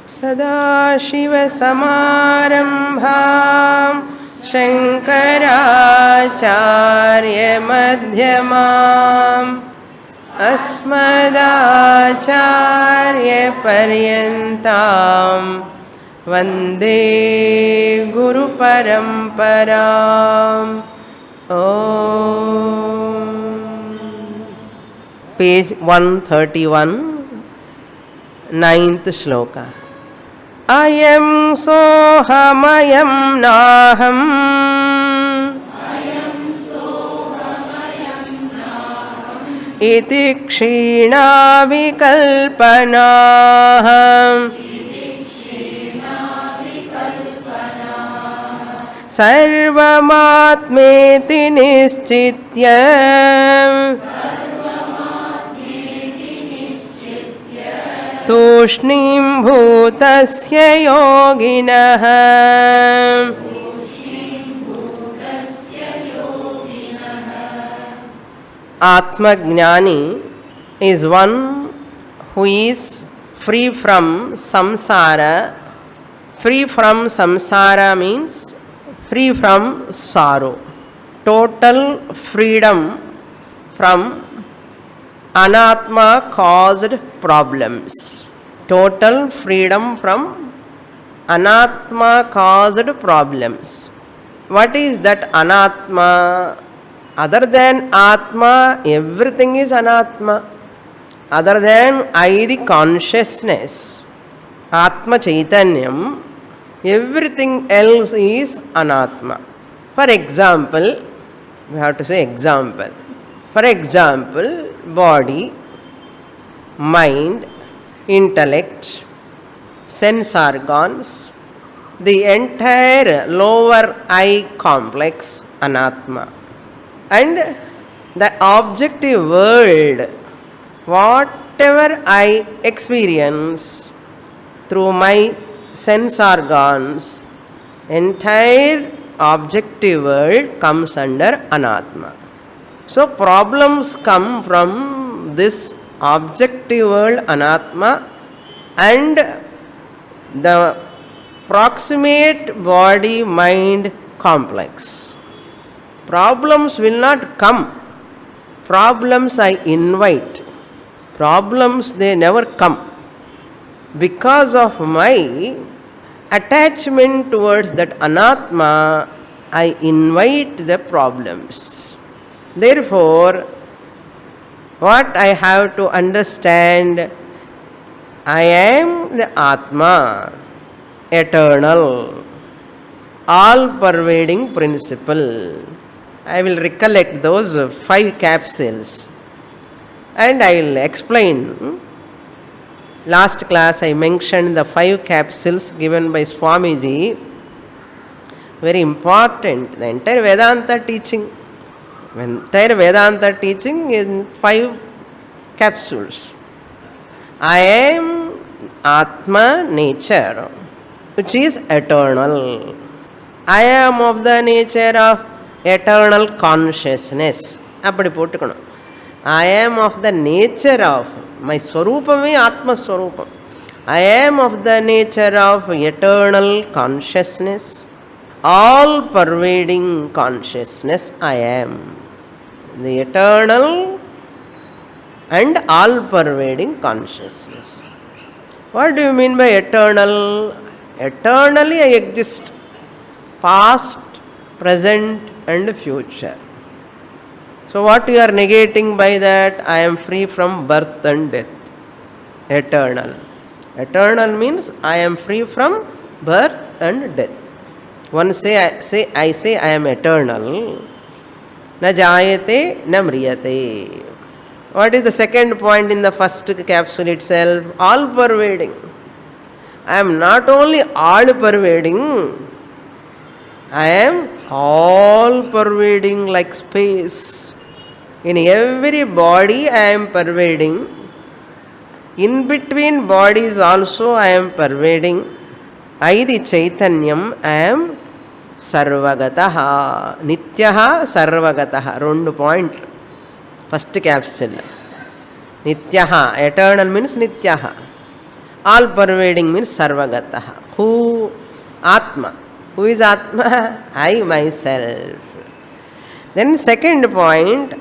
सदाशिवसमारम्भां शङ्कराचार्यमध्यमाम् अस्मदाचार्यपर्यन्तां वन्दे गुरुपरम्पराम्. Page 131, 9th shloka. Ayam sohamayam naham iti kshina vikalpanah sarvamatmeti nischitya तूष्णीं भूतस्य योगिनः. Atmajnani is one who is free from samsara. Free from samsara means free from sorrow. Total freedom from anatma caused problems. Total freedom from anatma caused problems. What is that anatma? Other than atma, everything is anatma. Other than I, the consciousness, atma chaitanyam, everything else is anatma. For example, we have to say example. For example, body, mind, intellect, sense organs, the entire lower I complex, anatma. And the objective world, whatever I experience through my sense organs, entire objective world comes under anatma. So problems come from this objective world anatma and the proximate body mind complex. Problems will not come. Problems I invite. Problems they never come. Because of my attachment towards that anatma, I invite the problems. Therefore, what I have to understand, I am the Atma, eternal, all-pervading principle. I will recollect those 5 capsules and I will explain. Last class I mentioned the 5 capsules given by Swamiji. Very important, the entire Vedanta teaching. Entire Vedanta teaching in 5 capsules. I am Atma nature, which is eternal. I am of the nature of eternal consciousness. Appadi pottukanum. I am of the nature of, my swarupame Atma swarupam. I am of the nature of eternal consciousness, all pervading consciousness I am. The eternal and all pervading consciousness. What do you mean by eternal? Eternally I exist. Past, present and future. So what you are negating by that? I am free from birth and death. Eternal. Eternal means I am free from birth and death. One I say I am eternal. Na jayate, na mriyate. What is the second point in the first capsule itself? All pervading. I am not only all pervading, I am all pervading like space. In every body I am pervading. In between bodies also I am pervading. I, the Chaitanyam, I am Sarvagataha, Nityaha Sarvagataha. 2 point. First capsule. Nityaha, eternal means Nityaha. All pervading means sarvagata. Who? Atma. Who is Atma? I myself. Then second point,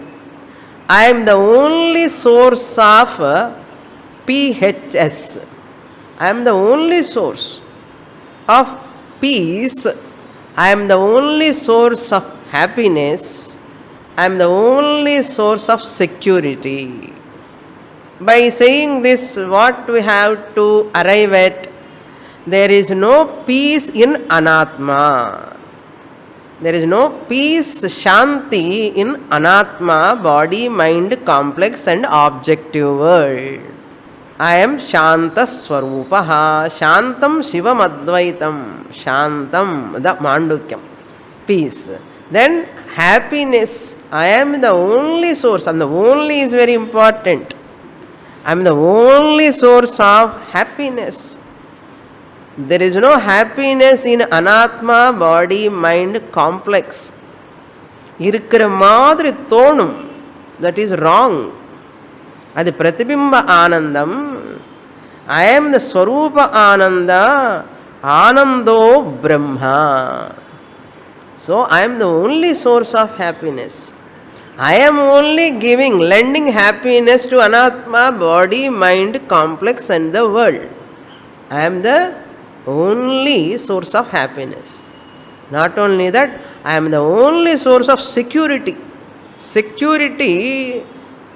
I am the only source of PHS. I am the only source of peace. I am the only source of happiness. I am the only source of security. By saying this, what we have to arrive at? There is no peace in Anatma. There is no peace, Shanti in Anatma, body, mind, complex and objective world. I am Shanta Swarupaha. Shantam Shivam Advaitam. Shantam, the Mandukyam. Peace. Then happiness. I am the only source, and the only is very important. I am the only source of happiness. There is no happiness in Anatma, body, mind, complex. Irukra madri thonum. That is wrong. Adi pratibimba anandam. I am the Swarupa Ananda. Anando Brahma. So I am the only source of happiness. I am only lending happiness to Anatma, body, mind, complex and the world. I am the only source of happiness. Not only that, I am the only source of security. Security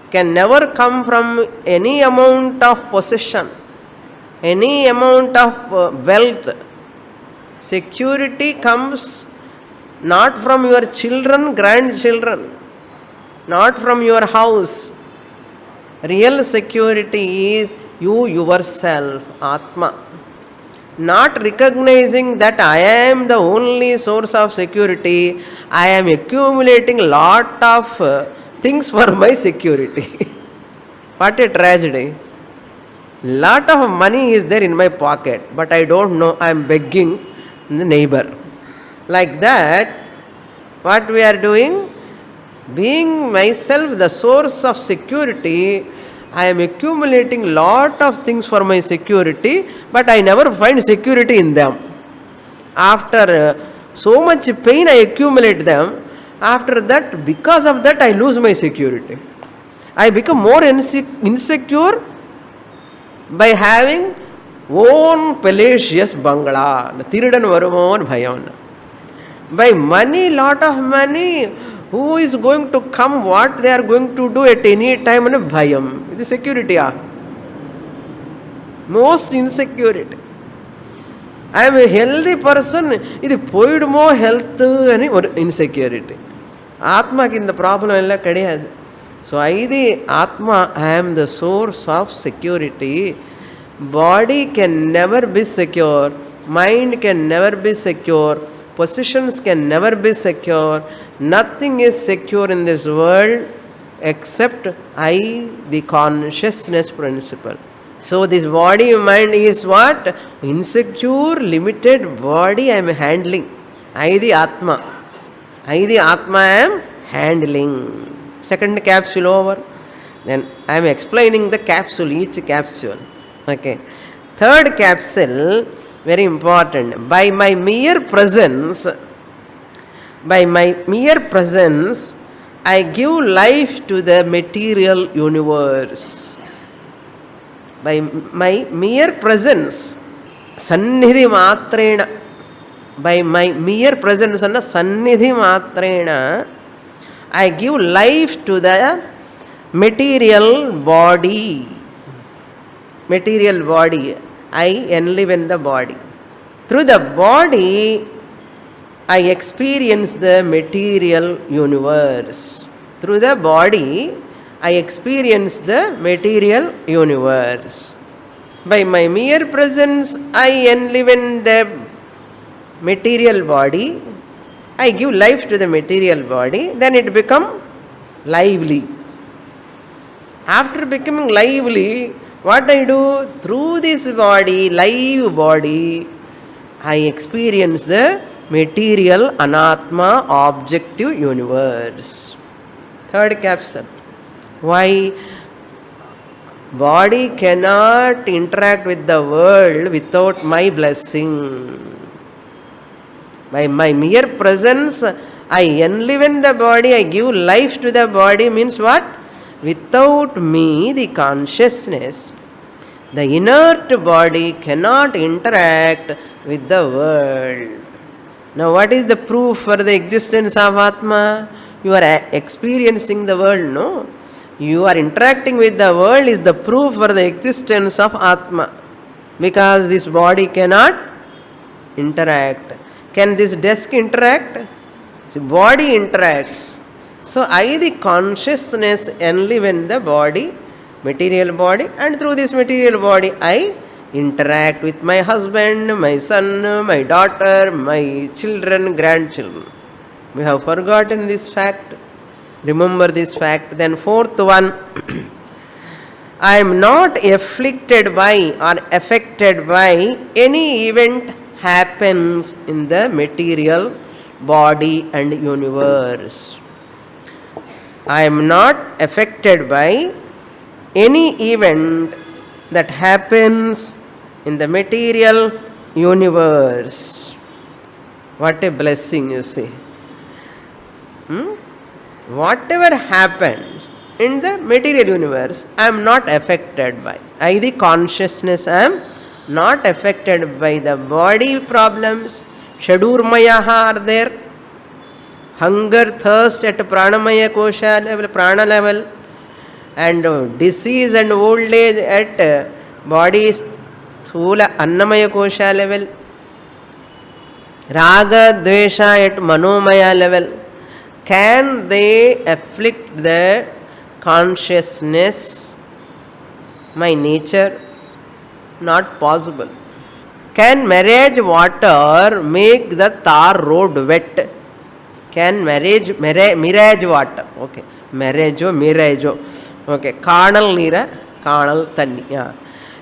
can never come from any amount of possession, any amount of wealth. Security comes not from your children, grandchildren, not from your house. Real security is you yourself, Atma. Not recognizing that I am the only source of security, I am accumulating lot of things for my security. What a tragedy. Lot of money is there in my pocket, but I don't know, I am begging the neighbor. Like that, what we are doing? Being myself the source of security, I am accumulating lot of things for my security, but I never find security in them. After so much pain I accumulate them, after that, because of that I lose my security. I become more insecure by having own palatious bangala. Tiridan varumo bhayam. By money, lot of money, who is going to come, what they are going to do at any time, and bhayam. It is security. Most insecurity. I am a healthy person. It is poid more health and insecurity. Atma in the problem illa kadiyadu. So I the Atma, I am the source of security. Body can never be secure. Mind can never be secure. Possessions can never be secure. Nothing is secure in this world except I, the consciousness principle. So this body mind is what? Insecure, limited body I am handling. I the Atma. I the Atma I am handling. Second capsule over. Then I am explaining the capsule, each capsule. Okay. Third capsule, very important. By my mere presence, I give life to the material universe. By my mere presence, sannidhi matrena, by my mere presence and sannidhi matrena, I give life to the material body. Material body. I enliven the body. Through the body, I experience the material universe. Through the body, I experience the material universe. By my mere presence, I enliven the material body. I give life to the material body, then it becomes lively. After becoming lively, what I do? Through this body, live body, I experience the material Anatma objective universe. Third capsule. Why? Body cannot interact with the world without my blessing. By my mere presence, I enliven the body, I give life to the body, means what? Without me, the consciousness, the inert body cannot interact with the world. Now, what is the proof for the existence of Atma? You are experiencing the world, no? You are interacting with the world is the proof for the existence of Atma. Because this body cannot interact. Can this desk interact? The body interacts. So, I, the consciousness, enliven the body, material body, and through this material body, I interact with my husband, my son, my daughter, my children, grandchildren. We have forgotten this fact. Remember this fact. Then fourth one, I am not afflicted by or affected by any event happens in the material body and universe. I am not affected by any event that happens in the material universe. What a blessing, you see. Whatever happens in the material universe, I am not affected by. I, the consciousness, am not affected by the body problems. Shadurmayaha are there. Hunger, thirst at pranamaya kosha level, prana level, and disease and old age at body sthula annamaya kosha level, raga dvesha at manomaya level. Can they afflict the consciousness, my nature? Not possible. Can marriage water make the tar road wet? Can mirage water? Okay. Mirage. Okay. Carnal nira, carnal thanni. Yeah.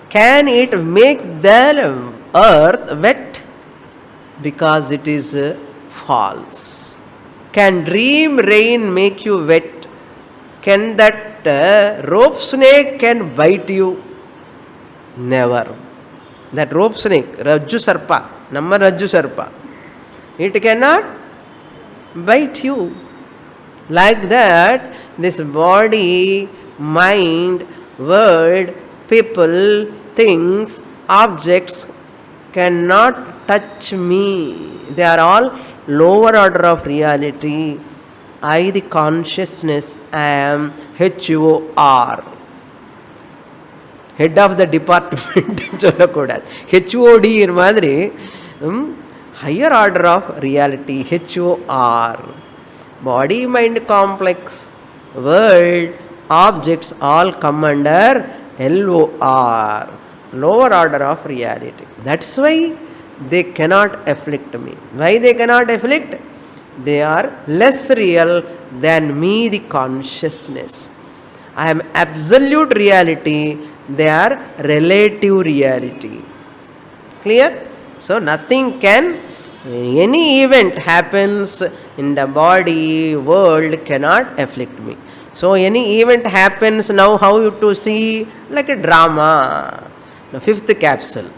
Can it make the earth wet? Because it is false. Can dream rain make you wet? Can that rope snake can bite you? Never. That rope snake, Rajju Sarpa, Namma Rajju Sarpa, it cannot bite you. Like that, this body, mind, world, people, things, objects cannot touch me. They are all lower order of reality. I, the consciousness, am HOR. Head of the department. HOD in Madri. Higher order of reality. HOR. Body, mind complex, world, objects all come under LOR. Lower order of reality. That's why they cannot afflict me. Why they cannot afflict? They are less real than me, the consciousness. I am absolute reality. They are relative reality. Clear? So nothing can, any event happens in the body, world cannot afflict me. So any event happens now, how you to see? Like a drama. The fifth capsule.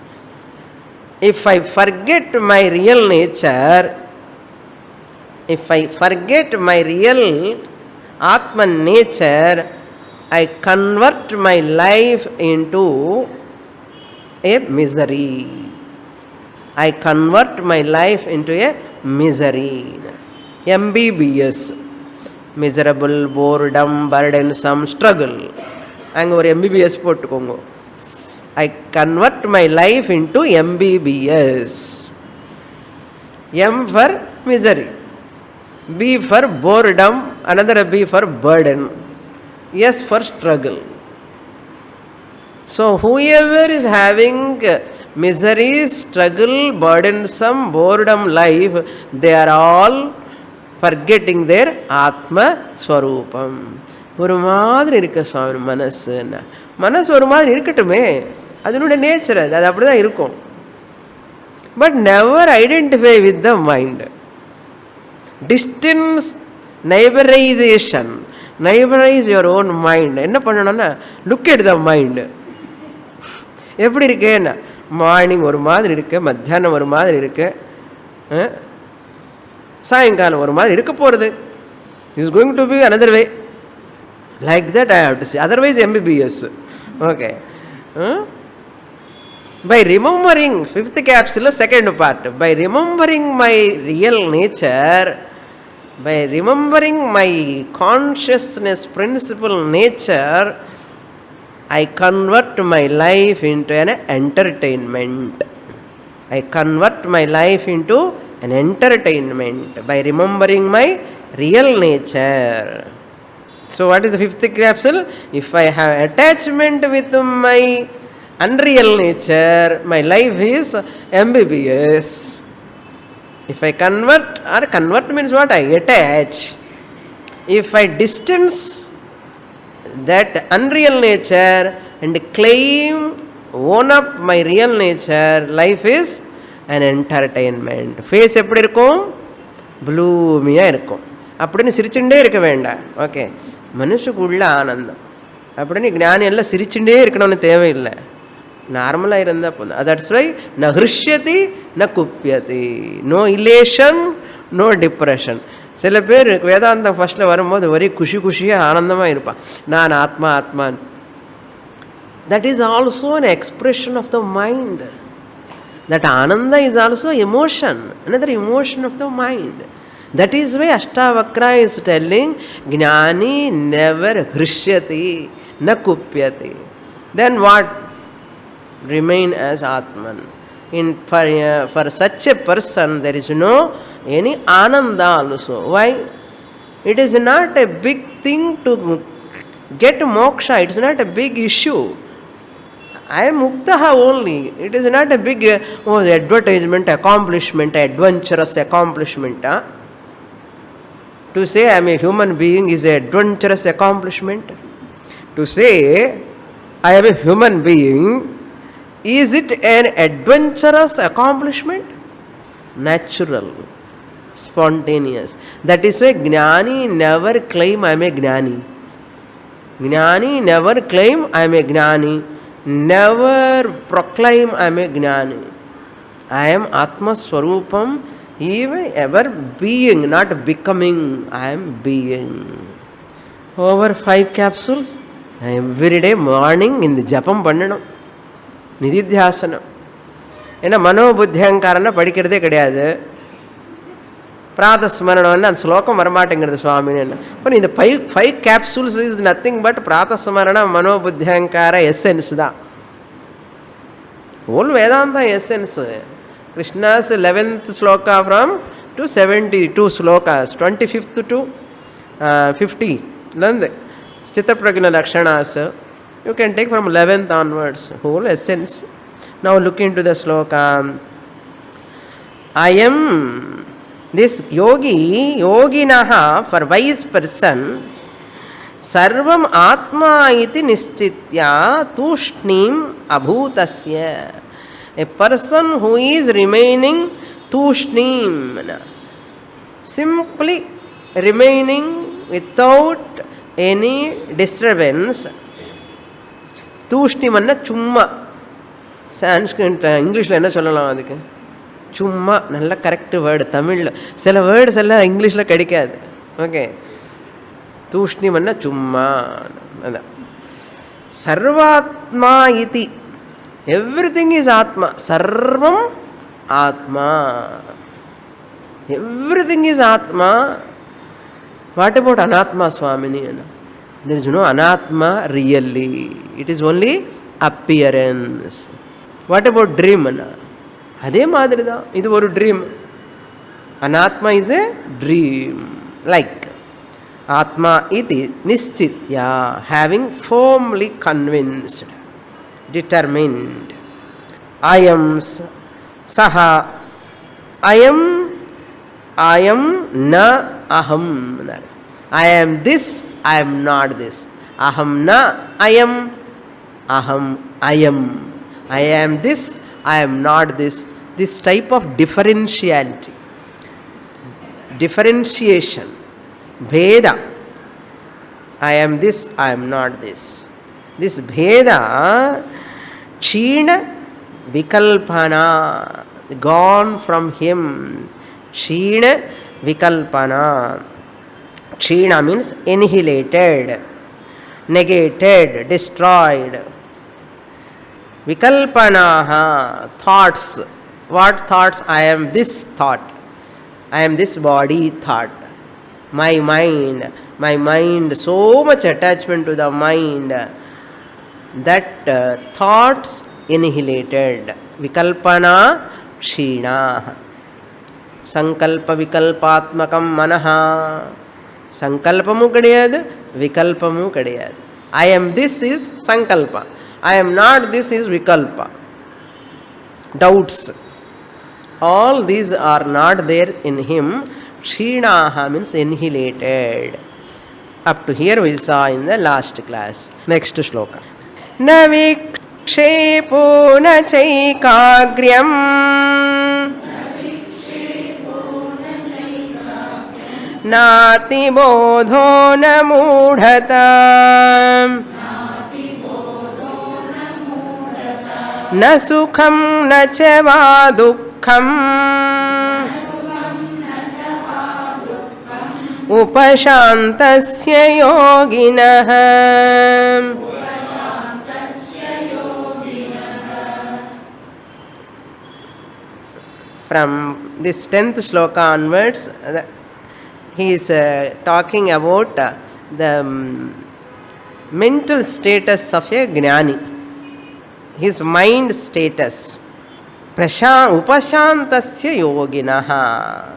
If I forget my real nature, if I forget my real Atman nature, I convert my life into a misery. I convert my life into a misery. MBBS. Miserable, boredom, burdensome, struggle. Anga or MBBS pottukongo. I convert my life into MBBS. M for misery. B for boredom, another B for burden. S for struggle. So whoever is having misery, struggle, burdensome, boredom life, they are all forgetting their Atma Swarupam. ஒரு மாதிரி இருக்க சுவாமி மனசுன்னா, மனசு ஒரு மாதிரி இருக்கட்டுமே, அதனுடைய nature அது அப்படிதான் இருக்கும். But never identify with the mind. Distance, neighborization, neighbourise your own mind. என்ன பண்ணணும்னா லுக் எட் த மைண்டு. எப்படி இருக்கேன்னா மார்னிங் ஒரு மாதிரி இருக்கு, மத்தியானம் ஒரு மாதிரி இருக்கு, சாயங்காலம் ஒரு மாதிரி இருக்க போகிறது. Is going to be another way. Like that I have to see, otherwise MBBS. Okay. By remembering, fifth capsule, second part, by remembering my real nature, by remembering my consciousness principle nature, I convert my life into an entertainment. I convert my life into an entertainment by remembering my real nature. So what is the fifth capsule? If I have attachment with my unreal nature, my life is MBBS. If I convert, or convert means what? I attach. If I distance that unreal nature and claim, own up my real nature, life is an entertainment. Face எப்படி இருக்கும்? ப்ளூமியாக இருக்கும். அப்படின்னு சிரிச்சுட்டே இருக்க வேண்டாம். Okay, மனுஷுக்குள்ள ஆனந்தம். அப்படின்னு ஞானி எல்லாம் சிரிச்சுட்டே இருக்கணும்னு தேவையில்லை, நார்மலாக இருந்தால் போதும். தட்ஸ் வை ந ஹிருஷ்யதி ந குப்பியதி, நோ இலேஷன் நோ டிப்ரெஷன். சில பேர் வேதாந்தம் ஃபஸ்ட்டில் வரும்போது ஒரே குஷியாக ஆனந்தமாக இருப்பான், நான் ஆத்மா ஆத்மான். That is also an expression of the mind. That ananda is also emotion, another emotion of the mind. That is why Ashtavakra is telling Gnani never hrishyati na kupyati. Then what? Remain as Atman. For such a person there is no any ananda also. Why? It is not a big thing to get moksha. It is not a big issue. I am muktaha only. It is not a big advertisement, accomplishment, adventurous accomplishment. To say I am a human being is an adventurous accomplishment. To say I am a human being, is it an adventurous accomplishment? Natural, spontaneous. That is why Gnani never claim I am a Gnani. Gnani never claim I am a Gnani. Never proclaim I am a Gnani. I am Atma Swarupam, even ever being, not becoming. I am being. Over 5 capsules, I am every day morning in the Japam பண்ணணும், நிதித்தியாசனம். ஏன்னா மனோபுத்தியங்காரனை படிக்கிறதே கிடையாது. பிராதஸ்மரணம்னு அந்த ஸ்லோகம் வரமாட்டேங்கிறது சுவாமின்னு. இப்போ இந்த 5 capsules இஸ் நத்திங் பட் பிராதஸ்மரண மனோபுத்தியங்கார எசென்ஸ் தான். Whole Vedanta essence. Krishna's 11th sloka from to 72 slokas, 25th to 50 lande sthita prajna lakshanas. You can take from 11th onwards, whole essence. Now look into the sloka. I am this yoginaha, for wise person, sarvam atma iti nischitya tushnim abhutasya. A person who is remaining tushnim, simply remaining without any disturbance. tushnim anna chumma. Sanskrit இங்கிலீஷில் என்ன சொல்லலாம் அதுக்கு? சும்மா. நல்ல correct word தமிழில். சில words எல்லாம் இங்கிலீஷில் கிடைக்காது. ஓகே, தூஷ்ணிம் என்ன சும்மா. அதான் சர்வாத்மா இதி. Everything is Atma. Sarvam Atma. Everything is Atma. What about Anatma, Swamini? There is no Anatma really. It is only appearance. What about dream? அதே மாதிரி தான் இது ஒரு dream. Anatma is a dream. Like Atma iti nischitya, having firmly convinced, determined. I am saha. I am na aham. I am this, I am not this. Aham na I am. Aham I am. I am this, I am not this. This type of differentiality, differentiation, bheda, I am this, I am not this. This bheda, China Vikalpana, gone from him. China Vikalpana. China means annihilated, negated, destroyed. Vikalpanaha, thoughts. What thoughts? I am this thought. I am this body thought. My mind, so much attachment to the mind that thoughts annihilated. Vikalpana Kshina. Sankalpa Vikalpatmakam Manaha. Sankalpamu kadiyadu, Vikalpamu kadiyadu. I am this is Sankalpa. I am not this is Vikalpa. Doubts. All these are not there in him. Kshinaha means annihilated. Up to here we saw in the last class. Next shloka. Na vikshepo na chaikagryam nati bodho na mudhata na sukham na cha va dukkham upashantasya yoginah. From this 10th sloka onwards, he is talking about the mental status of a gnani, his mind status. Upashantasya yoginah.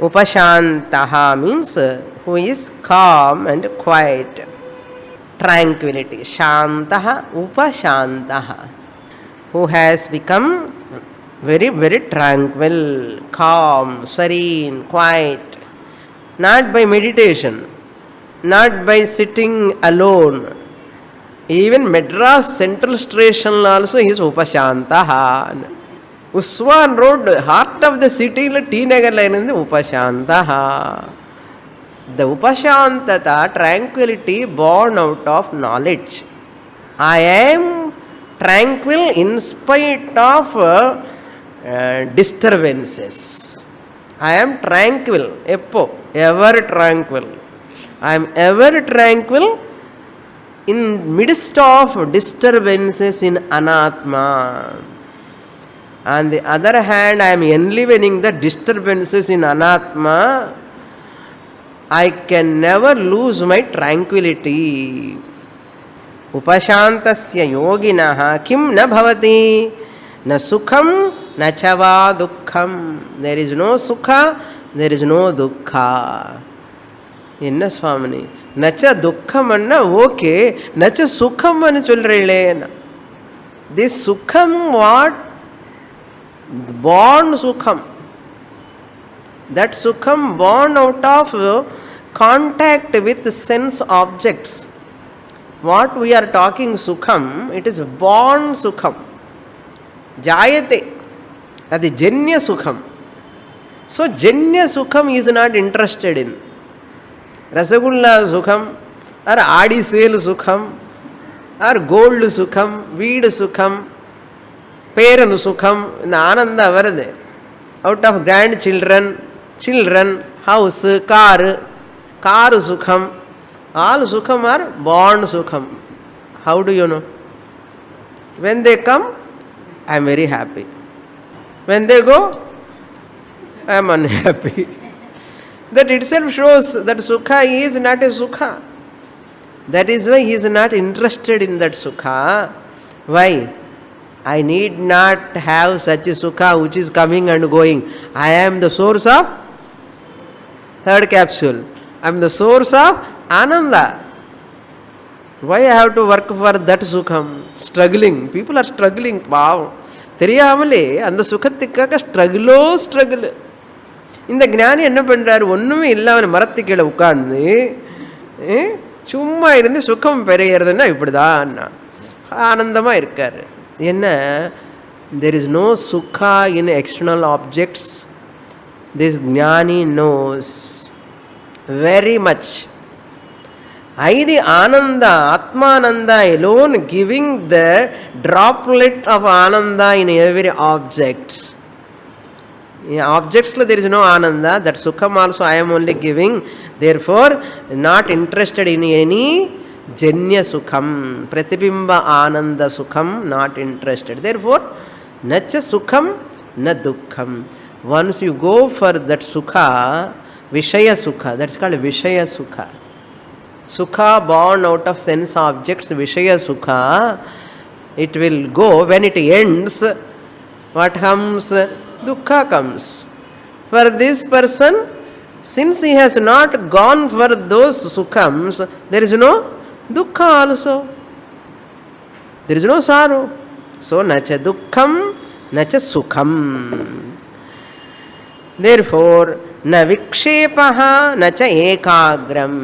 Upashantaha means who is calm and quiet, tranquility. Shantaha, upashantaha, who has become very, very tranquil, calm, serene, quiet. Not by meditation, not by sitting alone. Even Madras Central Station also is upashantaha. Uswan Road, heart of the city, T Nagar line is upashantaha. The upashantata, tranquility born out of knowledge. I am tranquil in spite of disturbances. I am tranquil, ever tranquil. I am ever tranquil in midst of disturbances in anatma. On the other hand, I am enlivening the disturbances in anatma. I can never lose my tranquility. Upashantasya yoginah kim na bhavati na sukham na chava dukkham. There is no sukha, there is no dukkha. Enna Swamini? Nacha dukkham anna okay, nacha sukham anna solrele. This sukham what? Born sukham. That sukham born out of contact with sense objects. What we are talking sukham, it is born sukham. Jayate. That is janya sukham. So janya sukham is not interested in. Rasagulla sukham, or aadi sale sukham, or gold sukham, weed sukham, paran sukham, in ananda varade. Out of grandchildren, children, house, car sukham, all sukham are born sukham. How do you know? When they come, I am very happy. When they go, I am unhappy. That itself shows that sukha is not a sukha. That is why he is not interested in that sukha. Why? I need not have such a sukha which is coming and going. I am the source of third capsule. I am the source of ananda. Why I have to work for that sukham? Struggling. People are struggling. Wow. தெரியாமலே அந்த சுகத்துக்காக struggle. இந்த ஞானி என்ன பண்றாரு? ஒண்ணுமே இல்லாம மரத்து கீழே உட்கார்ந்து சும்மா இருந்து சுகம் பெறுகிறதுன்னா இப்படிதான் ஆனந்தமா இருக்காரு. என்ன? there is no sukha in external objects. This ஞானி knows very much ఐది ఆనంద, ఆత్మానంద alone giving the droplet of ananda in every objects. In objects there is no ananda, that sukham also I am only giving, therefore not interested in any janya sukham, pratibimba ananda sukham, not interested, therefore nacha sukham na dukkham. Once you go for that sukha, vishaya sukha, that's called vishaya sukha. Sukha born out of sense objects, vishaya sukha, it will go. When it ends, what comes? Dukkha comes. For this person, since he has not gone for those sukhams, there is no dukkha also. There is no sorrow. So, nacha dukkham, nacha sukham. Therefore, na vikshepaha, nacha ekagram.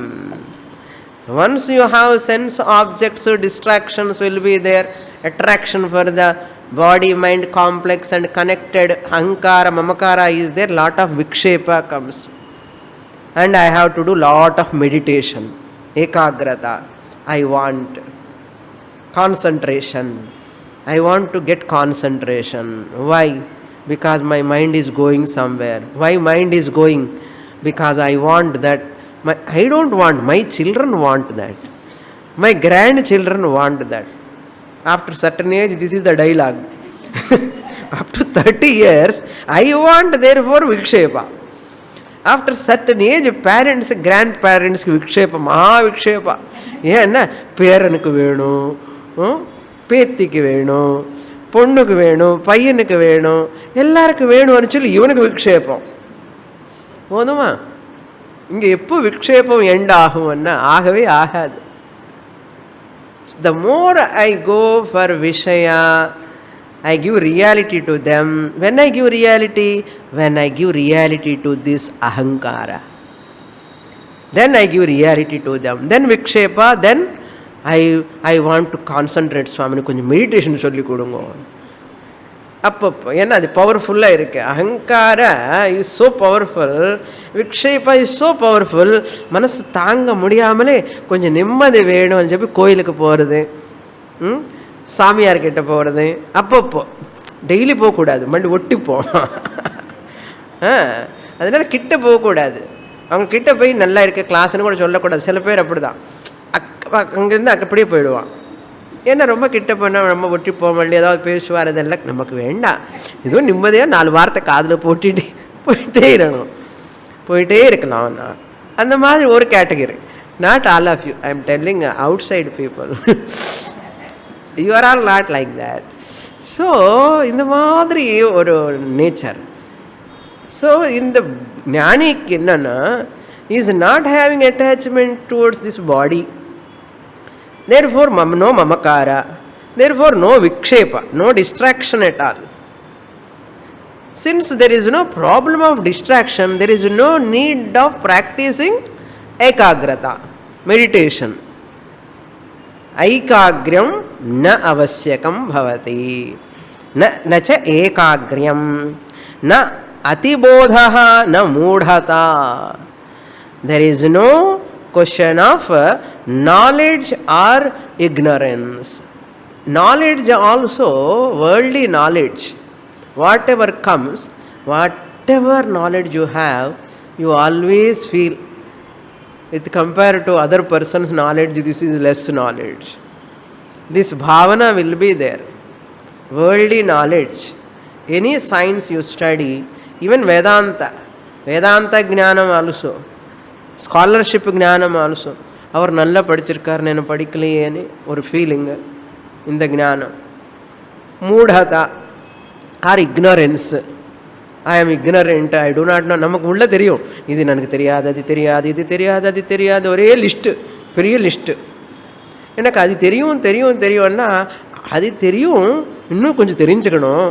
Once you have sense objects, distractions will be there, attraction for the body mind complex and connected, ahankara mamakara is there, lot of vikshepa comes, and I have to do lot of meditation, ekagrata. I want concentration, I want to get concentration. Why? Because my mind is going somewhere. Why mind is going? Because I want that. I don't want, my children want that, my grandchildren want that. After certain age, this is the dialogue. Up to 30 years, I want, therefore vikshepa. After certain age, parents, grandparents vikshepa, maha vikshepa. ஏன்னா பேரனுக்கு வேணும், பேத்திக்கு வேணும், பொண்ணுக்கு வேணும், பையனுக்கு வேணும், எல்லாருக்கும் வேணும்னு சொல்லி இவனுக்கு விக்ஷேபம் போதுமா? இங்கே எப்போ விக்ஷேபம் எண்ட் ஆகும்னா ஆகவே ஆகாது. The more I go for Vishaya, I give reality to them. When I give reality? When I give reality to this ahankara. Then I give reality to them. Then Vikshepa, then I want to concentrate. Swami, கொஞ்சம் meditation சொல்லி கொடுங்க. அப்பப்போ ஏன்னா அது பவர்ஃபுல்லாக இருக்கு. அகங்கார is so powerful, விக்ஷேபா இஸ் ஸோ பவர்ஃபுல். மனசு தாங்க முடியாமலே கொஞ்சம் நிம்மதி வேணும்னு சொல்லி கோயிலுக்கு போகிறது, சாமியார்கிட்ட போகிறது. அப்பப்போ டெய்லி போகக்கூடாது, மறுபடி ஒட்டிப்போம். அதனால் கிட்ட போகக்கூடாது. அவங்க கிட்ட போய் நல்லா இருக்க கிளாஸ்ன்னு கூட சொல்லக்கூடாது. சில பேர் அப்படி தான் அங்கேருந்து அப்படியே போயிடுவான். ஏன்னா ரொம்ப கிட்ட போனால் நம்ம ஒட்டி போக முடியல, ஏதாவது பேசுவார், அதெல்லாம் நமக்கு வேண்டாம். இதுவும் நிம்மதியாக 4 வார்த்தை காதில் போட்டுட்டு போயிட்டே இருக்கணும், போயிட்டே இருக்கலாம். அந்த மாதிரி ஒரு category. Not all of you, I'm telling outside people. You are all not like that. So இந்த மாதிரி ஒரு நேச்சர். ஸோ இந்த ஞானிக்கு என்னன்னா, is not having attachment towards this body. Therefore, no mamakara. Therefore, no vikshepa, no distraction at all. Since there is no problem of distraction, there is no need of practicing ekagrata, meditation. Aikagram na avasyakam bhavati. Na cha ekagram. Na atibodhaha na moodhata. There is no question of knowledge or ignorance. Knowledge also, worldly knowledge, whatever comes, whatever knowledge you have, you always feel with compared to other person's knowledge, this is less knowledge. This bhavana will be there. Worldly knowledge, any science you study, even Vedanta gnanam also, scholarship gnanam also, அவர் நல்லா படிச்சிருக்கார், நான் படிக்கலையேன்னு ஒரு feeling, இந்த ஞானம். மூடதா R ignorance, I am ignorant, I do not know. நமக்கு உள்ளே தெரியும், இது எனக்கு தெரியாது, அது தெரியாது, இது தெரியாது, அது தெரியாது, ஒரே லிஸ்ட்டு, பெரிய லிஸ்ட்டு. எனக்கு அது தெரியும் தெரியும் தெரியும்னா, அது தெரியும், இன்னும் கொஞ்சம் தெரிஞ்சுக்கணும்.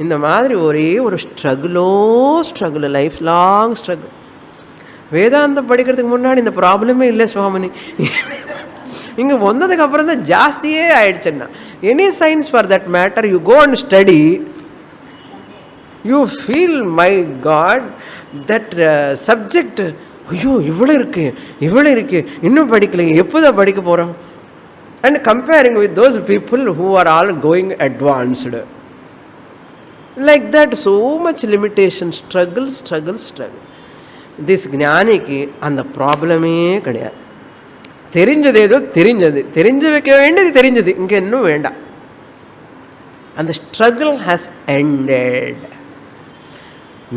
இந்த மாதிரி ஒரே ஒரு ஸ்ட்ரகிள், லைஃப் லாங் ஸ்ட்ரகிள். வேதாந்தம் படிக்கிறதுக்கு முன்னாடி இந்த ப்ராப்ளமே இல்லை சுவாமினி. இங்கே வந்ததுக்கு அப்புறம் தான் ஜாஸ்தியே ஆயிடுச்சுன்னா. Any science for that matter, you go and study, you feel my god, that subject ஐயோ இவ்வளோ இருக்கு இன்னும் படிக்கலையே, எப்போதான் படிக்க போகிறோம்? And comparing with those people who are all going advanced. Like that so much limitation, struggle. This ஞானிக்கு அந்த ப்ராப்ளமே கிடையாது. தெரிஞ்சது ஏதோ தெரிஞ்சு வைக்க வேண்டியது தெரிஞ்சது, இங்கே இன்னும் வேண்டாம். அந்த struggle has ended.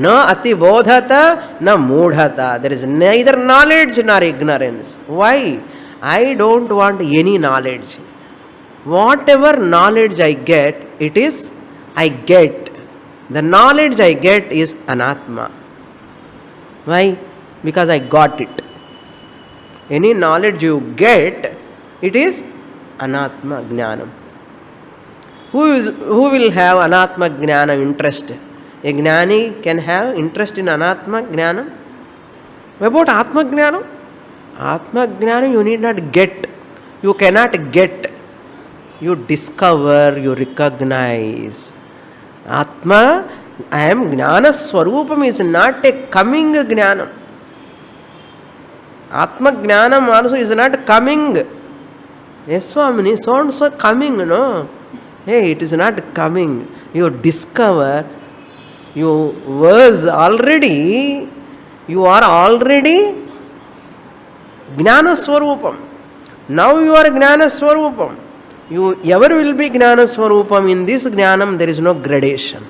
No atibodhata, no moodhata. There is neither knowledge nor ignorance. Why? I don't want any knowledge. Whatever knowledge I get, I get. The knowledge I get is anatma. Why? Because I got it. Any knowledge you get, it is anatma jnanam. Who will have anatma jnanam interest? A jnani can have interest in anatma jnanam. About atma jnanam? Atma jnanam you need not get. You cannot get. You discover, you recognize. Atma, I am jnana swarupam, is not a coming jnanam. Atma jnanam also is not coming. Yes, Swamini, so and so coming, no? Hey, it is not coming. You discover. You are already Jnana Swarupam. Now you are Jnana Swarupam. You ever will be Jnana Swarupam. In this Jnanam there is no gradation.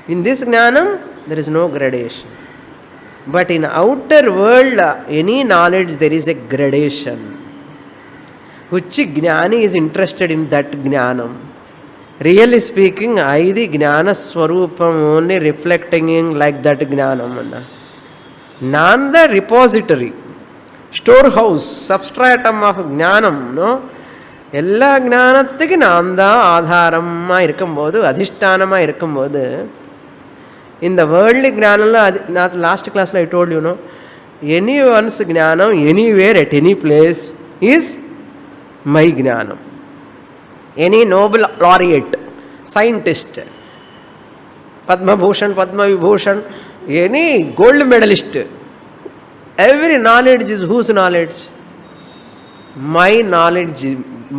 In this Jnanam there is no gradation. But in outer world, any knowledge there is a gradation. Which Jnani is interested in that Jnanam? Really speaking, I the Jnana Swarupam only reflecting like that Jnanam. Nan the repository, storehouse, substratum of Jnanam, no? எல்லா ஞானத்துக்கு நான் தான் ஆதாரமாக இருக்கும்போது, அதிஷ்டானமாக இருக்கும்போது, இந்த world ஞானம்லாம் அது நான் லாஸ்ட் கிளாஸில் I told you no, any one's anywhere at any place is my ஞானம். Any Nobel laureate, scientist, Padma Bhushan, Padma Vibhushan, any gold medalist, every knowledge is whose knowledge? My knowledge.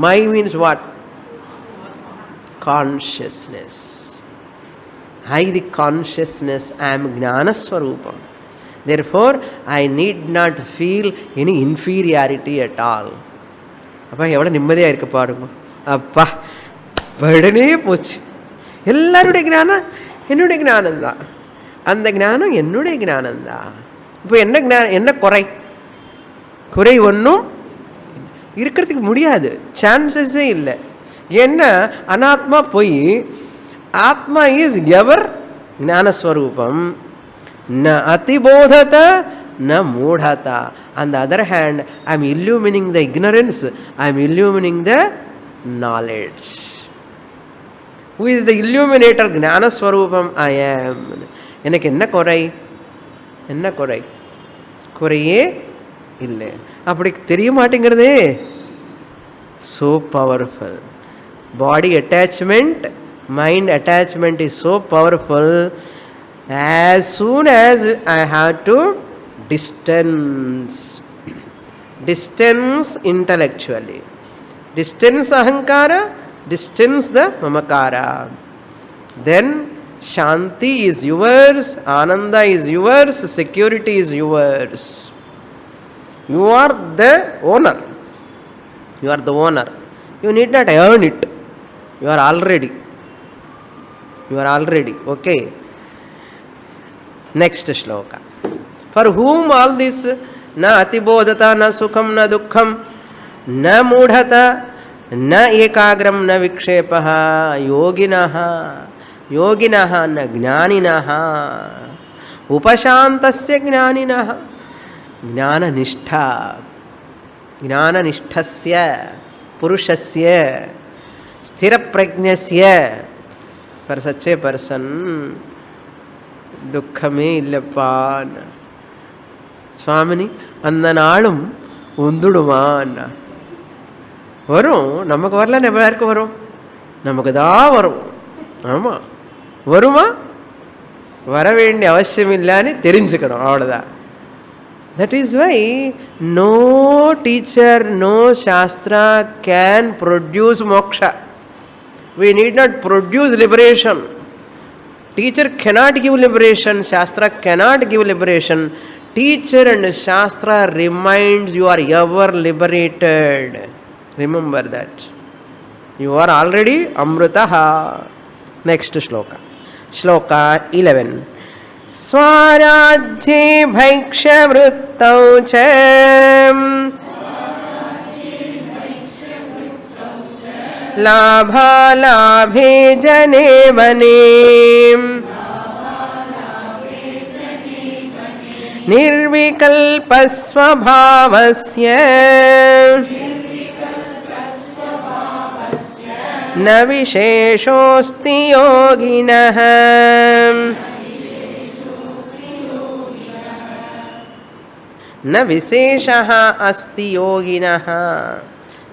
My means what? Consciousness. I the consciousness, I am Jnana Swarupam. Therefore, I need not feel any inferiority at all. அப்பா எவ்வளோ நிம்மதியாக இருக்க பாருங்க. அப்பா படனே போச்சு. எல்லாருடைய ஞானம் என்னுடைய ஞானம்தான், அந்த ஞானம் என்னுடைய ஞானம்தான். இப்போ என்ன குறை ஒன்றும் இருக்கிறதுக்கு முடியாது, சான்சஸே இல்லை. ஏன்னா அனாத்மா போய் ஆத்மா இஸ் எவர் ஞானஸ்வரூபம். ந அதிபோதத ந மூடதா. On the other hand, I am illumining the ignorance, I am illumining the knowledge. Who is the illuminator? Jnana Swarupam I am. எனக்கு என்ன குறையே இல்லை. அப்படி தெரிய மாட்டேங்கிறதே. So powerful. Body attachment, mind attachment is so powerful. As soon as I have to distance intellectually, distance ahankara, distance the mamakara, then shanti is yours, ananda is yours, security is yours. You are the owner. You need not earn it. You are already. Okay. Next shloka. For whom all this? Na atibodhata, na sukham, na dukkham, na moodhata, na ekagram, na vikshepaha, yoginaha, na jnaninaha, upashantasya jnaninaha, ज्ञाननिष्ठस्य पुरुषस्य स्थिरप्रज्ञस्य. पर सच्चे person துக்கமே இல்லைப்பான் சுவாமினி. அந்த நாளும் வந்துடுவான். வரும், நமக்கு வரல, யாருக்கு வரும்? நமக்கு தான் வரும். ஆமாம், வருமா? வர வேண்டிய அவசியம் இல்லைன்னு தெரிஞ்சுக்கணும், அவ்வளோதான். That is why no teacher, no shastra can produce moksha. We need not produce liberation. Teacher cannot give liberation, Shastra cannot give liberation. Teacher and Shastra reminds you are ever liberated. Remember that. You are already Amritaha. Next shloka. Shloka 11. Swarajye bhaiksha vrittau cha लाभा लाभे जने बने निर्विकल्प स्वभावस्य न विशेषोऽस्ति योगिनः न विशेषः अस्ति योगिनः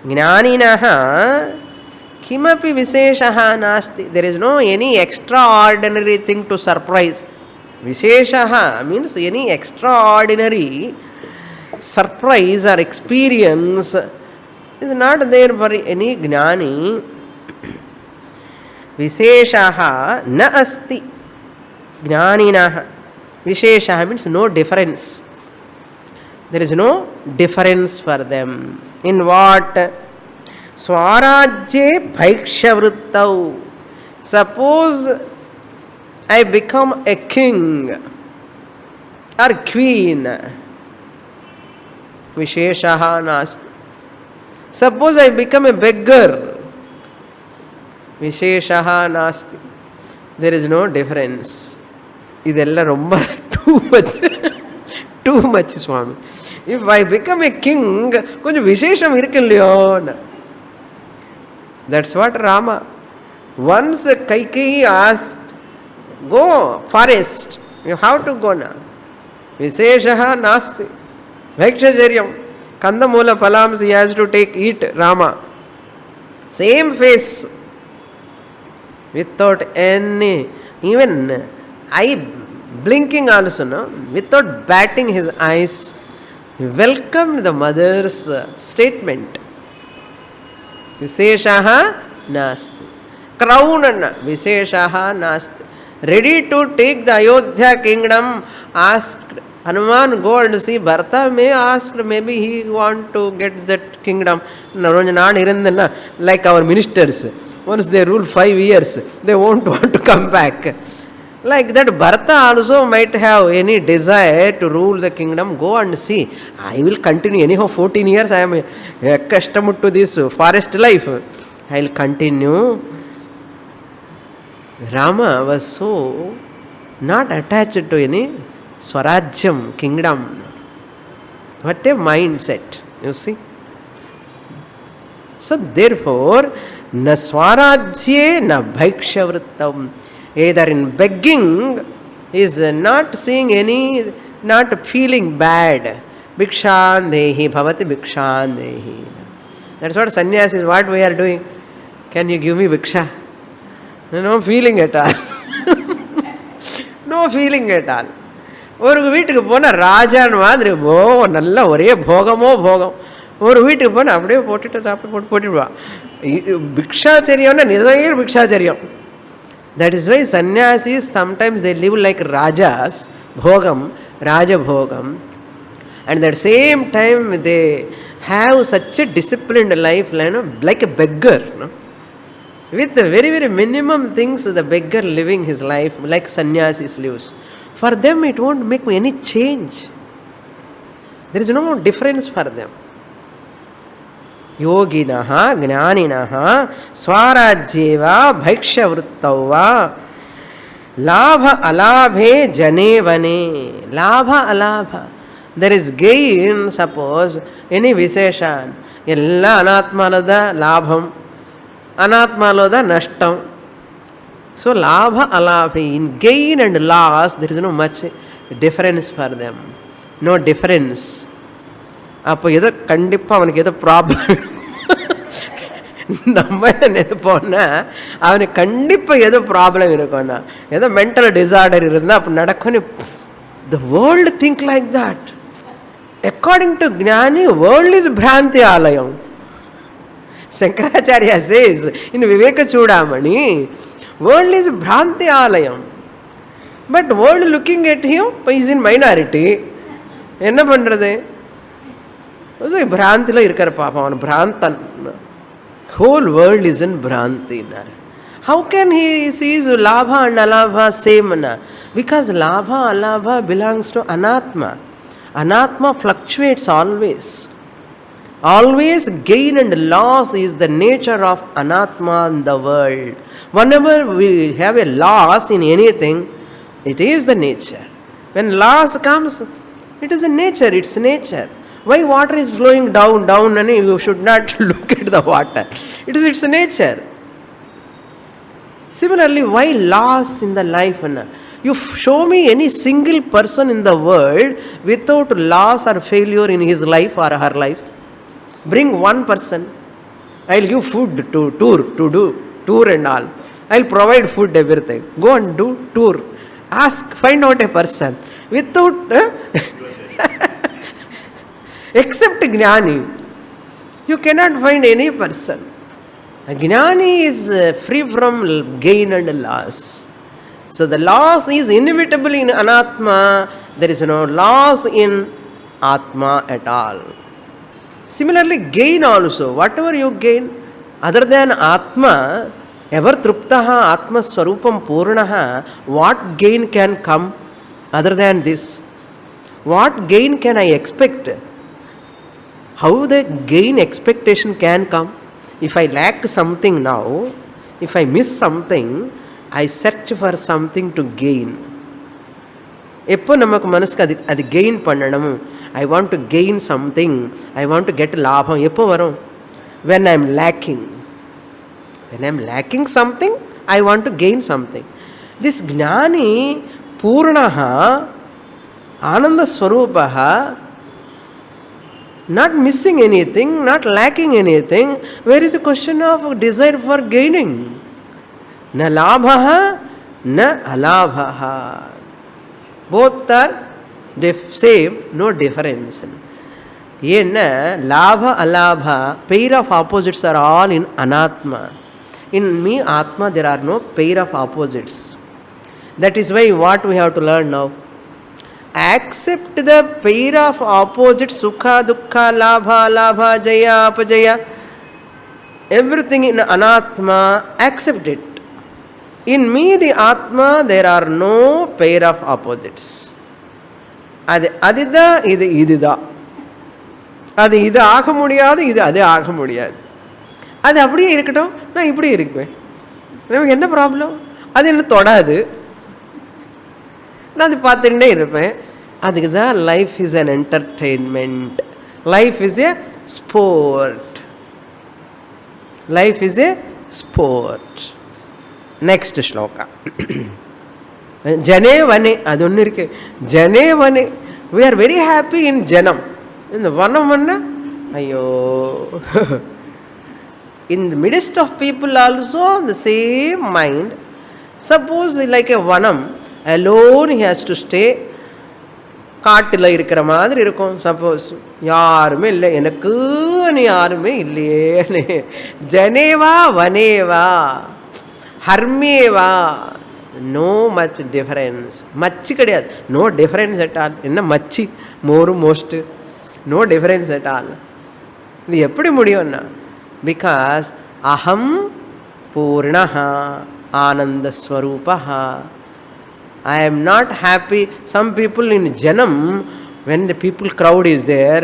ज्ञानिनः किमपि विशेषः नास्ति. There is no any extraordinary thing to surprise. Visheshaha means any extraordinary surprise or experience is not there for any jnani. Visheshaha na asti jnaninaha. Visheshaha means no difference. There is no difference for them. In what? Swarajye bhaikshavruttau. Suppose I become a king or queen. Visheshaha nasti. Suppose I become a beggar. Visheshaha nasti. There is no difference. Idella romba too much. Too much, Swami. If I become a king, konjam vishesham irukilliyo. That's what Rama. Once Kaikeyi asked, go forest. You have to go now. Visheshaha nasti. Bhaikshacharya. Kandamula palams he has to eat Rama. Same face. Without any, even eye blinking also, no? Without batting his eyes. He welcomed the mother's statement. Visheshaha nasti. Crown Visheshaha nasti. Ready to take the Ayodhya kingdom, asked Hanuman, go and see Bharata. May asked, maybe he want to get that kingdom. Like our ministers. Once they rule 5 years, they won't want to come back. Like that, Bharata also might have any desire to rule the kingdom. Go and see. I will continue. Anyhow, 14 years I am accustomed to this forest life. I will continue. Rama was so not attached to any Swarajyam, kingdom. What a mindset, you see. So therefore, na Swarajye na bhaikshavrittam. Either in begging is not seeing any, not feeling bad. Bhikshan dehi, bhavati bhikshan dehi. That's what sannyas is, what we are doing. Can you give me bhiksha? No feeling at all. No feeling at all. ஒரு வீட்டுக்கு போனால் ராஜான் மாதிரி நல்லா ஒரே போகமோ போகம். ஒரு வீட்டுக்கு போனால் அப்படியே போட்டுட்டு சாப்பிட்டு போட்டுடுவான். பிக்ஷாச்சரியம்னா நிஜமே பிக்ஷாச்சரியம். That is why sannyasis sometimes they live like rajas, bhogam, raja bhogam, and at the same time they have such a disciplined life, like a beggar. No? With the very, very minimum things, the beggar living his life like sannyasis lives. For them, it won't make any change. There is no difference for them. Yoginaha, Jnaninaha, Swarajyeva, Bhaikshavruttava, Labha alabhe jane vane. Labha alabha. There is gain, suppose, any Visheshan. Ella anatmaloda labham, anatmaloda nashtam. So, labha alabhe. In gain and loss, there is no much difference for them. No difference. அப்போ ஏதோ கண்டிப்பாக அவனுக்கு ஏதோ problem நம்ம என்ன நினைப்போம்னா அவனுக்கு கண்டிப்பாக ஏதோ ப்ராப்ளம் இருக்கும்னா ஏதோ மென்டல் டிசார்டர் இருந்தால் அப்போ நடக்கும்னு the world think like that. According to Gnani, world is Bhranti Alayam. Shankaracharya says in Viveka Chudamani, world is Bhranti Alayam. But world looking at him is in minority. என்ன பண்றது? பிராந்தில இருக்கிற பாப்பா அவன் பிராந்தன். Whole world is in Bhranti. How can he sees Labha and Alabha same? Because Labha, Alabha belongs to Anatma. Anatma fluctuates always. Always gain and loss is the nature of Anatma in the world. Whenever we have a loss in anything, it is the nature. When loss comes, it is a nature, it's nature. Why water is flowing down, and you should not look at the water. It is its nature. Similarly, why loss in the life? You show me any single person in the world without loss or failure in his life or her life. Bring one person. I'll give food to do tour and all. I'll provide food, everything. Go and do tour. Ask, find out a person without except Gnani. You cannot find any person. A Gnani is free from gain and loss. So the loss is inevitable in Anatma. There is no loss in Atma at all. Similarly, gain also. Whatever you gain, other than Atma, ever truptaha Atma swarupam purnaha, what gain can come other than this? What gain can I expect? How the gain expectation can come? If I lack something now, if I miss something, I search for something to gain. எப்போ நமக்கு மனசுக்கு அது gain பண்ணணும், I want to gain something, I want to get லாபம் எப்போ வரும்? when I am lacking. When I am lacking something, I want to gain something. This Gnani Purnaha Ananda Swarupaha, not missing anything, not lacking anything. Where is the question of desire for gaining? Na labhaha, na alabhaha. Both are same, no difference. Yena labha alabha, pair of opposites are all in anatma. In me, atma, there are no pair of opposites. That is why what we have to learn now. Accept the pair of opposites, sukha, dukkha, labha, labha, jaya, apajaya. Everything in anatma, accept it. In me, the atma, there are no pair of opposites. Adi adida, idu idida. அது இது ஆக முடியாது, இது அது ஆக முடியாது. அது அப்படியே இருக்கட்டும், நான் இப்படி இருப்பேன். நமக்கு என்ன ப்ராப்ளம்? அது என்ன தொடாது, நான் அது பார்த்துட்டே இருப்பேன். அதுக்கு தான் life is an entertainment, life is a sport, life is a sport. Next sloka. ஜனே வனே, அது ஒன்று இருக்கு. ஜனே வனே, we are very happy in ஜனம். இந்த வனம் என்ன ஐயோ, in the midst of people also the same mind. Suppose like a vanam, alone he has to stay. காட்டில் இருக்கிற மாதிரி இருக்கும். சப்போஸ் யாருமே இல்லை, எனக்கு யாருமே இல்லையே. ஜனேவா வனேவா ஹர்மேவா, நோ மச் டிஃபரன்ஸ். மச்சு கிடையாது, நோ டிஃபரன்ஸ் அட் ஆல். என்ன மச்சி, மோரு most, no difference at all. இது எப்படி முடியும்னா, பிகாஸ் அகம் பூர்ணஹா ஆனந்த ஸ்வரூபஹா. I am not happy. Some people in Janam, when the people crowd is there,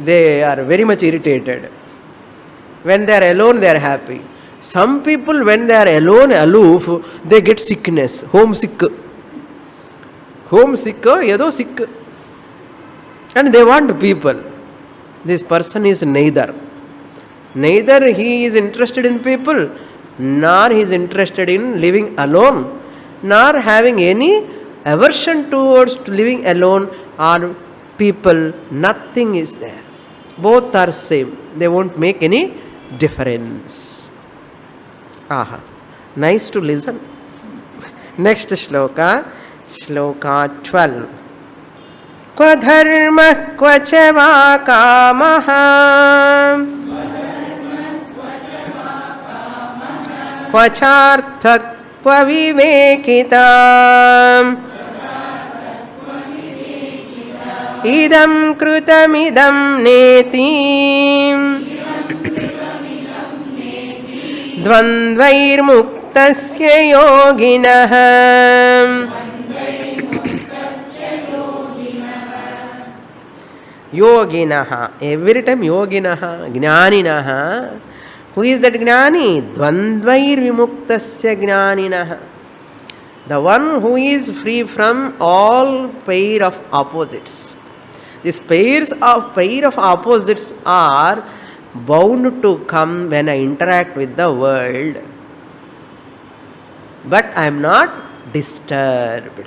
they are very much irritated. When they are alone, they are happy. Some people, when they are alone, aloof, they get sickness, homesick. Homesick, ஏதோ sick. And they want people. This person is neither. Neither he is interested in people, nor he is interested in living alone, nor having any aversion towards living alone or people. Nothing is there. Both are same. They won't make any difference. Aha. Nice to listen. Next shloka, shloka 12. क्व धर्मः क्व च वा कामः क्व चार्थः क्व विवेकिता इदं कृतमिदं नेति द्वन्द्वैर्मुक्तस्य योगिनः योगिनः every time योगिनः ज्ञानिनः who is that ज्ञानी द्वन्द्वैर्विमुक्तस्य ज्ञानिनः the one who is free from all pair of opposites. These pair of opposites are bound to come when I interact with the world, but I am not disturbed.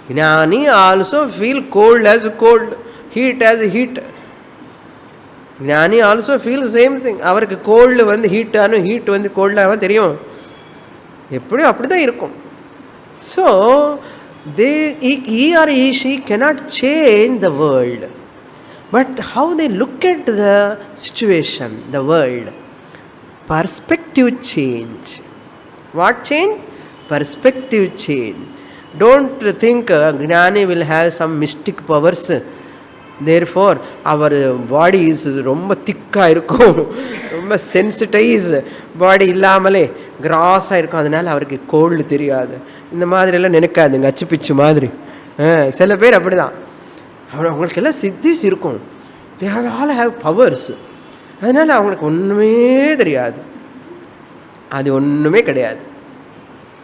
Jnani also feel cold as cold, heat as heat. Jnani also feel same thing. அவருக்கு gold வந்து heat ஆனும் heat வந்து கோல்டாக தெரியும், எப்படியும் அப்படி தான் இருக்கும். So he or she cannot change the world, but how they look at the situation, the world, perspective change. What change? Perspective change. Don't think Gnani will have some mystic powers, therefore our body is ரொம்ப திக்காக இருக்கும், ரொம்ப sensitise பாடி இல்லாமலே கிராஸாக இருக்கும், அதனால அவருக்கு gold தெரியாது. இந்த மாதிரியெல்லாம் நினைக்காதுங்க, அச்சு பிச்சு மாதிரி. சில பேர் அப்படி தான், அவங்களுக்கு எல்லாம் சித்திஸ் இருக்கும், தே ஆல் ஹேவ் பவர்ஸ், அதனால் அவங்களுக்கு ஒன்றுமே தெரியாது. அது ஒன்றுமே கிடையாது.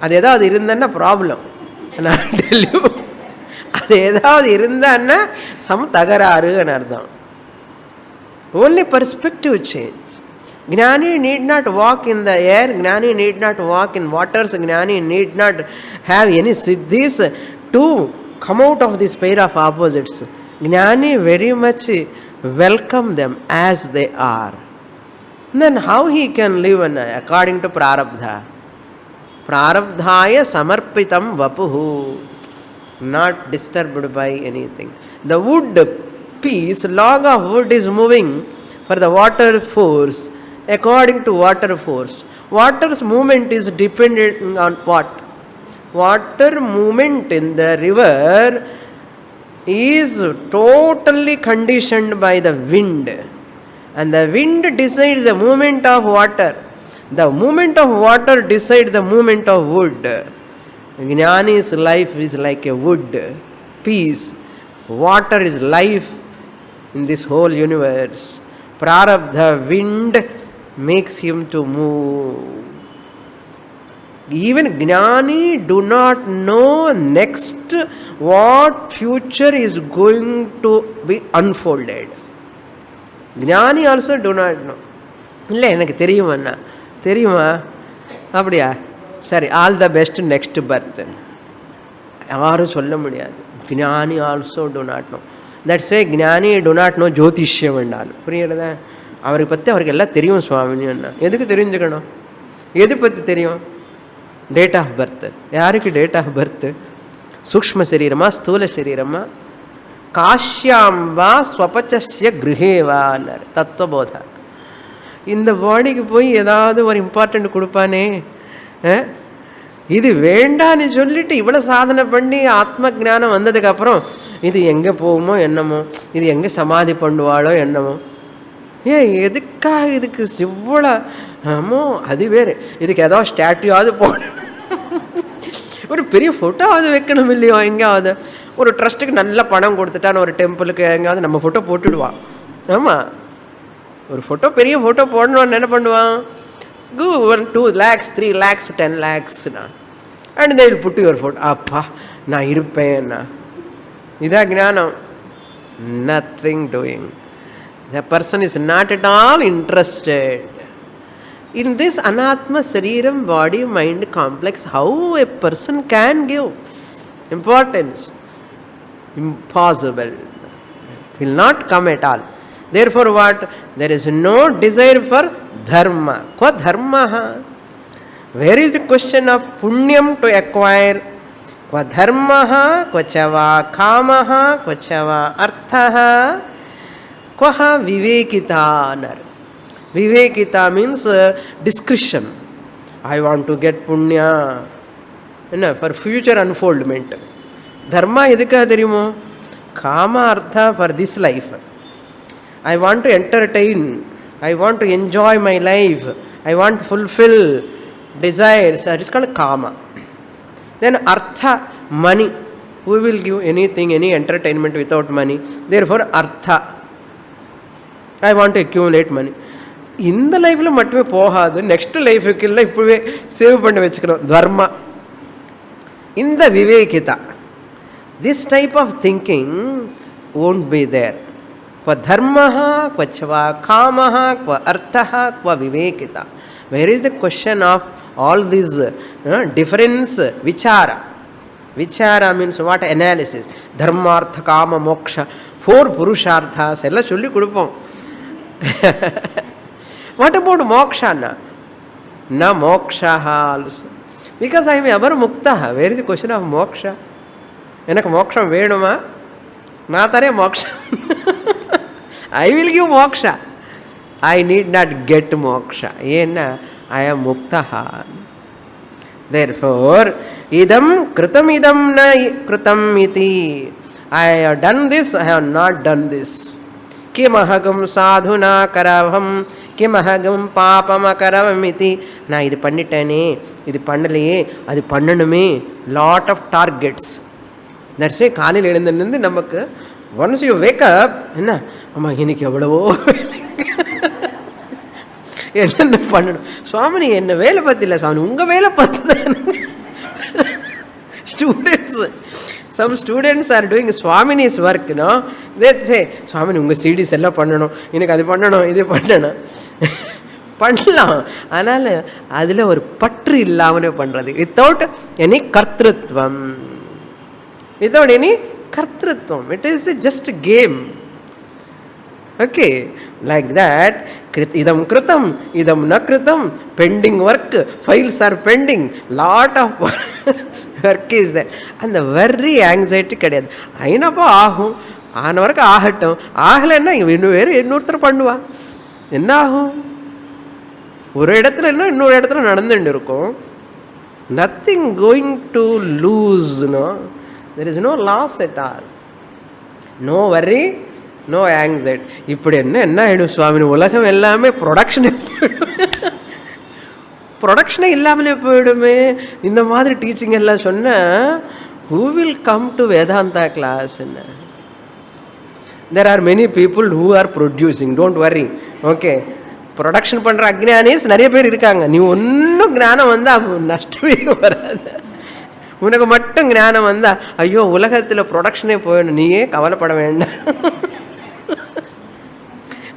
அது ஏதாவது இருந்தான்னா ப்ராப்ளம், நான் டெல்யூ, அது ஏதாவது இருந்தான்னா சம் தகராறுன்னு அர்த்தம். Only perspective change. Gnani need not walk in the air, Gnani need not walk in waters, Gnani need not have any siddhis to come out of this pair of opposites. Gnani very much welcome them as they are. Then how he can live according to prarabdha? Prarabdhaya samarpitam vapuhu, not disturbed by anything. The wood piece, log of wood is moving for the water force, according to water force. Water's movement is dependent on what? Water movement in the river is totally conditioned by the wind, and the wind decides the movement of water. The movement of water decides the movement of wood. Jnani's life is like a wood piece. Water is life in this whole universe. Prarabdha, wind, makes him to move. Even Gnani do not know next what future is going to be unfolded. Gnani also do not know. இல்லை எனக்கு தெரியுமா, தெரியுமா அப்படியா, சரி, all the best next birth, யாரும் சொல்ல முடியாது. ஞானி also do not know. That's why ஞானி டு நாட் நோ ஜோதிஷ்யம் என்றாலும் புரியுறதா? அவரை பற்றி அவருக்கு எல்லாம் தெரியும் சுவாமின்னு என்ன, எதுக்கு தெரிஞ்சுக்கணும்? எது பற்றி தெரியும்? Date of birth. யாருக்கு டேட் ஆஃப் பர்த்? சூக்ஷ்ம சரீரமா ஸ்தூல சரீரமா? காஷ்யாம்பா ஸ்வபச்சஸ்ய கிருஹேவான்னார் தத்துவபோத. இந்த பாடிக்கு போய் ஏதாவது ஒரு இம்பார்ட்டண்ட் கொடுப்பானே, இது வேண்டான்னு சொல்லிட்டு இவ்வளோ சாதனை பண்ணி ஆத்ம ஜானம் வந்ததுக்கப்புறம் இது எங்கே போகுமோ என்னமோ, இது எங்கே சமாதி பண்ணுவாளோ என்னமோ, எதுக்காக இதுக்கு இவ்வளோ ஆமோ, அது வேறு, இதுக்கு ஏதோ ஸ்டாட்யூவாவது போடணும், ஒரு பெரிய ஃபோட்டோவாவது வைக்கணும் இல்லையோ, எங்கேயாவது ஒரு ட்ரஸ்ட்டுக்கு நல்ல பணம் கொடுத்துட்டான்னு ஒரு டெம்பிளுக்கு எங்கேயாவது நம்ம ஃபோட்டோ போட்டுடுவான். ஆமாம், ஒரு ஃபோட்டோ பெரிய ஃபோட்டோ போடணும்னு என்ன பண்ணுவான்? Go 1, 2 lakhs, 3 lakhs, 10 lakhs, and they will put your photo. Appa, na irupena. Ida jnanam. Nothing doing. The person is not at all interested. In this anatma sariram body mind complex, how a person can give importance? Impossible. Will not come at all. Therefore what? There is no desire for dharma. Kwa dharma? Where is the question of punyam to acquire? क्व धर्मः क्व च वा कामः क्व च वा अर्थः क्वः विवेकिता नर. Vivekita means discretion. I want to get punya for future unfoldment. Dharma edukka theriyumo? Kama artha for this life. I want to entertain. I want to enjoy my life. I want to fulfill desires. That is called kama. Then artha, money. Who will give anything, any entertainment without money? Therefore artha. I want to accumulate money. இந்த லைஃப்பில் மட்டுமே போகாது, next லைஃபுக்கு இல்லை இப்போவே save பண்ணி வச்சுக்கணும். தர்மா, இந்த விவேகிதா, this type of thinking won't be there. क्व धर्मः क्व च वा कामः क्व अर्थः क्व विवेकिता. Where is the question of all these difference? Vichara. Vichara means what? Analysis. Dharmartha kama moksha, 4 purusharthas எல்லாம் சொல்லி கொடுப்போம். What about moksha? Na moksha also. Because I am ever mukta. Where is the question of moksha? எனக்கு மோட்சம் வேணுமா? நான் தரேன் மோட்சம். I will give moksha. I need not get moksha. ஏன்னா I am muktaha. Therefore, idam kritam idam na kritam iti. I have done this, I have not done this. கிமஹகம் சாதுனா கரவம் கிமஹகம் பாபம் அகரவமிதி. நான் இது பண்ணிட்டேனே, இது பண்ணலையே, அது பண்ணணுமே. Lot of targets. That's why காலையில் எழுந்திருந்து நமக்கு ஒன்ஸ் யூ வேக் அப், என்ன அம்மா இன்னைக்கு எவ்வளவோ என்ன பண்ணணும். சுவாமி என்ன வேலை பற்றில சுவாமி, உங்கள் வேலை பார்த்துதான். Students, some students are doing Swamini's work, no? They say, Swamini, unga CDs எல்லாம் பண்ணணும், எனக்கு அது பண்ணணும், இது பண்ணணும். பண்ணலாம், ஆனால் அதில் ஒரு பற்று இல்லாமலே பண்ணுறது. வித்தவுட் எனி கர்த்திருவம். வித்தவுட் எனி கர்த்திருவம். It is just game. Okay, like that. Idam kritam, idam na kritam, pending work, files are pending, lot of work is there. And the very anxiety கிடையாது. ஐநப்போ ஆகும், ஆன வரைக்கும் ஆகட்டும், ஆகலைன்னா இன்னும் வேறு இன்னொருத்தர் பண்ணுவா, என்ன ஆகும்? ஒரு இடத்துல என்ன இன்னொரு இடத்துல நடந்துட்டு இருக்கும். Nothing going to lose, no, there is no loss at all. No worry, no anxiety. இப்படி என்ன ஆகிடும் சுவாமி, உலகம் எல்லாமே ப்ரொடக்ஷனே இல்லாமலே போயிடுமே. இந்த மாதிரி டீச்சிங் எல்லாம் சொன்னால் who will come to Vedanta class? There are many people who are producing, don't worry. Okay, production பண்ணுற அக்ஞானிஸ் நிறைய பேர் இருக்காங்க. நீ ஒன்றும் ஞானம் வந்தால் நஷ்டமே வராது. உனக்கு மட்டும் ஞானம் வந்தால் ஐயோ உலகத்தில் ப்ரொடக்ஷனே போயிடணும், நீயே கவலைப்பட வேண்டாம்.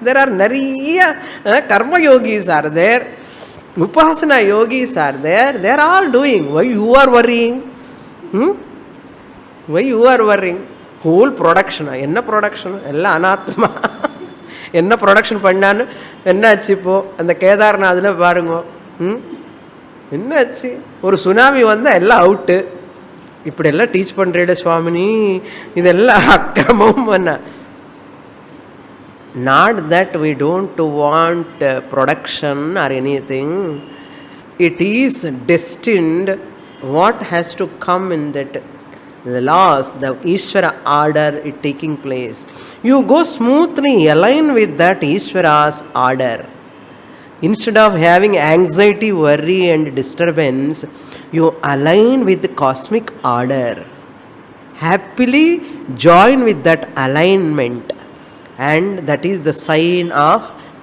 There are நிறைய karma yogis are there, upasana yogis are there. They are all doing. Why you are worrying? Why you are worrying? Whole production. என்ன ப்ரொடக்ஷன்? எல்லாம் அனாத்மா. என்ன ப்ரொடக்ஷன் பண்ணான்னு என்னாச்சு? இப்போது அந்த கேதார்நாதில் பாருங்க, என்னாச்சு? ஒரு சுனாமி வந்தால் எல்லாம் அவுட்டு. இப்படியெல்லாம் டீச் பண்ணுறேட சுவாமினி, இதெல்லாம் அக்கிரமம் பண்ண. Not that we don't want production or anything. It is destined what has to come in that, the laws, the Ishvara order is taking place. You go smoothly align with that Ishvara's order. Instead of having anxiety, worry and disturbance, you align with the cosmic order. Happily join with that alignment. And that is the sign of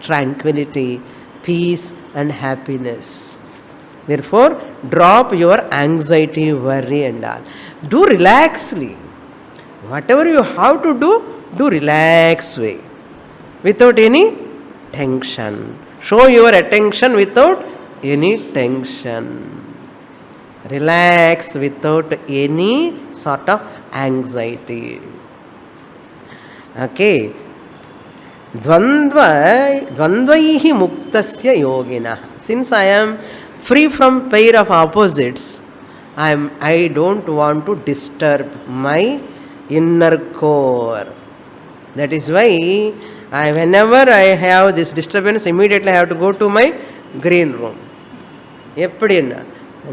tranquility, peace and happiness. Therefore, drop your anxiety, worry and all. Do relaxedly. Whatever you have to do relax way. Without any tension. Show your attention without any tension. Relax without any sort of anxiety. Okay. Dvandvaihi muktasya yogina. Since I am free from pair of opposites, I don't want to disturb my inner core. That is why whenever I have this disturbance, immediately I have to go to my green room. எப்படின்னா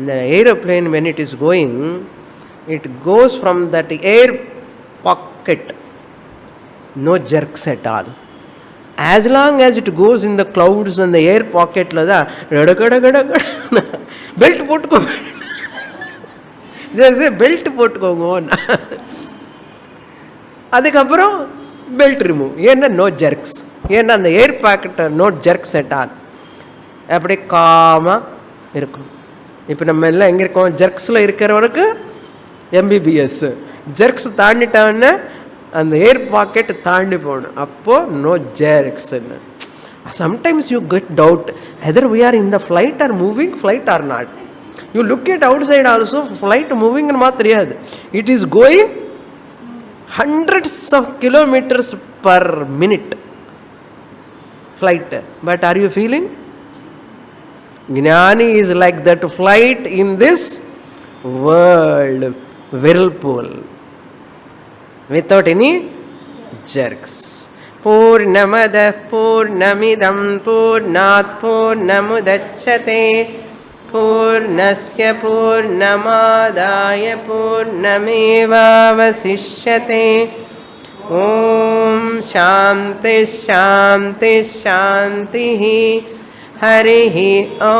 the aeroplane, when it is going, it goes from that air pocket, no jerks at all. As long as it goes in the clouds and the air pocket la da belt potko they say belt potkoங்க அதுக்கப்புறம் belt remove. ஏன்னா no jerks, ஏன்னா அந்த ஏர் பாக்கெட்டை no jerks at all. அப்படி காமாக இருக்கும். இப்போ நம்ம எல்லாம் எங்கே இருக்கோம்? ஜெர்க்ஸில் இருக்கிறவருக்கு எம்பிபிஎஸ், ஜெர்க்ஸ் தாண்டிட்டான்னு அந்த ஏர் பாக்கெட் தாண்டி போகணும். அப்போது நோ ஜெர்க்ஸ்ன்னு. Sometimes you get doubt either we are in the flight or moving flight or not. You look at outside also, flight மூவிங்னு மாதிரி தெரியாது. It is going hundreds of kilometers per minute flight, but are you feeling? Jnani is like that flight in this world whirlpool without any jerks. Purnamada purnamidam purnat purnamudachyate पूर्णस्य पूर्णमादाय पूर्णमेवावशिष्यते. ॐ शान्ति शान्ति शान्तिः. हरिः ॐ.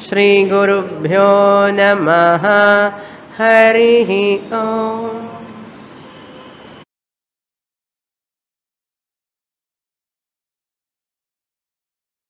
श्री गुरुभ्यो नमः. हरिः ॐ.